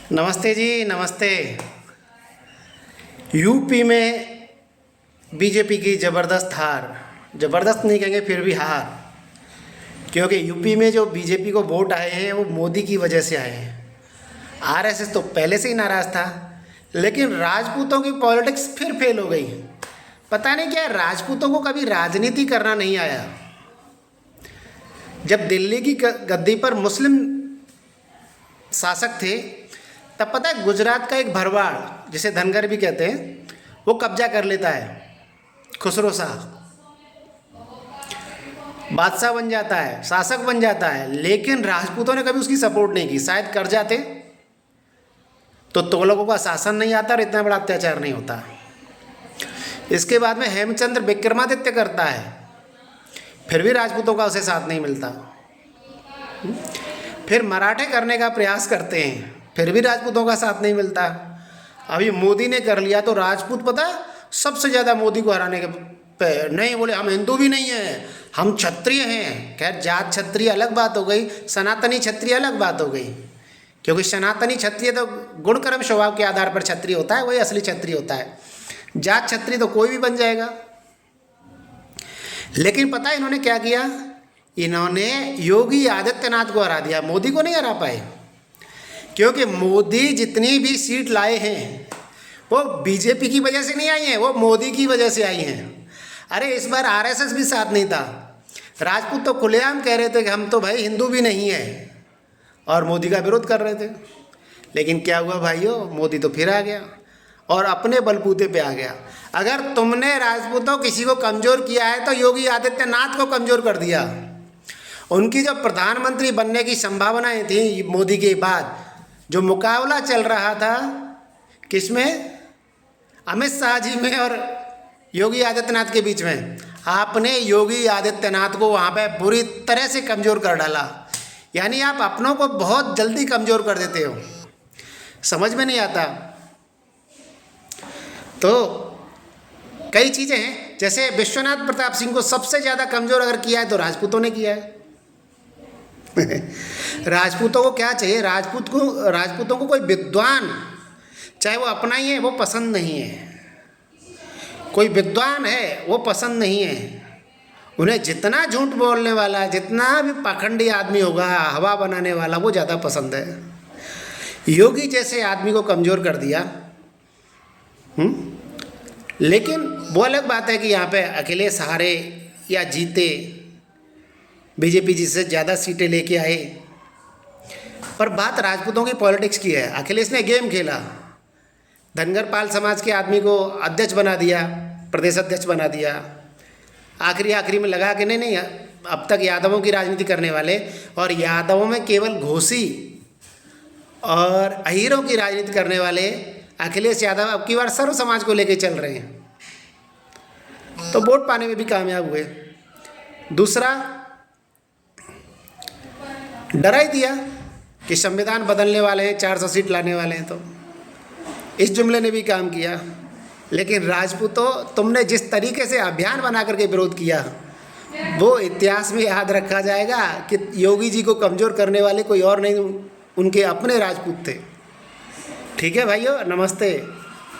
नमस्ते जी, नमस्ते। यूपी में बीजेपी की ज़बरदस्त हार, ज़बरदस्त नहीं कहेंगे फिर भी हार, क्योंकि यूपी में जो बीजेपी को वोट आए हैं वो मोदी की वजह से आए हैं। आरएसएस तो पहले से ही नाराज़ था, लेकिन राजपूतों की पॉलिटिक्स फिर फेल हो गई। पता नहीं क्या, राजपूतों को कभी राजनीति करना नहीं आया। जब दिल्ली की गद्दी पर मुस्लिम शासक थे, तब पता है गुजरात का एक भरवाड़, जिसे धनगर भी कहते हैं, वो कब्जा कर लेता है। खुसरो शाह बादशाह बन जाता है, शासक बन जाता है, लेकिन राजपूतों ने कभी उसकी सपोर्ट नहीं की। शायद कर जाते तो तुगलकों का शासन नहीं आता और इतना बड़ा अत्याचार नहीं होता। इसके बाद में हेमचंद्र विक्रमादित्य करता है, फिर भी राजपूतों का उसे साथ नहीं मिलता। फिर मराठे करने का प्रयास करते हैं, फिर भी राजपूतों का साथ नहीं मिलता। अभी मोदी ने कर लिया तो राजपूत पता है सबसे ज़्यादा मोदी को हराने के पे नहीं, बोले हम हिंदू भी नहीं हैं, हम क्षत्रिय हैं। खैर, जात क्षत्रिय अलग बात हो गई, सनातनी क्षत्रिय अलग बात हो गई, क्योंकि सनातनी क्षत्रिय तो गुण कर्म स्वभाव के आधार पर क्षत्रिय होता है, वही असली क्षत्रिय होता है। जात क्षत्रिय तो कोई भी बन जाएगा। लेकिन पता है इन्होंने क्या किया? इन्होंने योगी आदित्यनाथ को हरा दिया, मोदी को नहीं हरा पाए। क्योंकि मोदी जितनी भी सीट लाए हैं वो बीजेपी की वजह से नहीं आई हैं, वो मोदी की वजह से आई हैं। अरे इस बार आरएसएस भी साथ नहीं था। राजपूत तो खुलेआम कह रहे थे कि हम तो भाई हिंदू भी नहीं हैं, और मोदी का विरोध कर रहे थे। लेकिन क्या हुआ भाइयों, मोदी तो फिर आ गया और अपने बलबूते पे आ गया। अगर तुमने राजपूतों किसी को कमज़ोर किया है तो योगी आदित्यनाथ को कमज़ोर कर दिया। उनकी जो प्रधानमंत्री बनने की संभावनाएं थी मोदी के बाद, जो मुकाबला चल रहा था किसमें, अमित शाह जी में और योगी आदित्यनाथ के बीच में, आपने योगी आदित्यनाथ को वहाँ पे बुरी तरह से कमज़ोर कर डाला। यानी आप अपनों को बहुत जल्दी कमज़ोर कर देते हो, समझ में नहीं आता। तो कई चीज़ें हैं, जैसे विश्वनाथ प्रताप सिंह को सबसे ज़्यादा कमज़ोर अगर किया है तो राजपूतों ने किया है। राजपूतों को क्या चाहिए? राजपूतों को कोई विद्वान, चाहे वो अपना ही है, वो पसंद नहीं है। कोई विद्वान है वो पसंद नहीं है। उन्हें जितना झूठ बोलने वाला, जितना भी पाखंडी आदमी होगा, हवा बनाने वाला, वो ज़्यादा पसंद है। योगी जैसे आदमी को कमज़ोर कर दिया। लेकिन वो अलग बात है कि यहाँ पे अखिलेश हारे या जीते, बीजेपी जिससे ज़्यादा सीटें लेके आए, पर बात राजपूतों की पॉलिटिक्स की है। अखिलेश ने गेम खेला, धनगर पाल समाज के आदमी को अध्यक्ष बना दिया, प्रदेश अध्यक्ष बना दिया। आखिरी में लगा कि नहीं, अब तक यादवों की राजनीति करने वाले, और यादवों में केवल घोसी और अहीरों की राजनीति करने वाले अखिलेश यादव अब की बार सर्व समाज को लेके चल रहे हैं, तो वोट पाने में भी कामयाब हुए। दूसरा, डरा ही दिया कि संविधान बदलने वाले हैं, 400 सीट लाने वाले हैं, तो इस जुमले ने भी काम किया। लेकिन राजपूतों, तुमने जिस तरीके से अभियान बना करके विरोध किया, वो इतिहास में याद रखा जाएगा कि योगी जी को कमज़ोर करने वाले कोई और नहीं, उनके अपने राजपूत थे। ठीक है भाइयों, नमस्ते।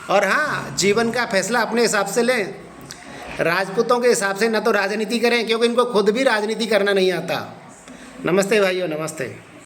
और हाँ, जीवन का फैसला अपने हिसाब से लें, राजपूतों के हिसाब से न तो राजनीति करें, क्योंकि इनको खुद भी राजनीति करना नहीं आता। नमस्ते भाइयों, नमस्ते।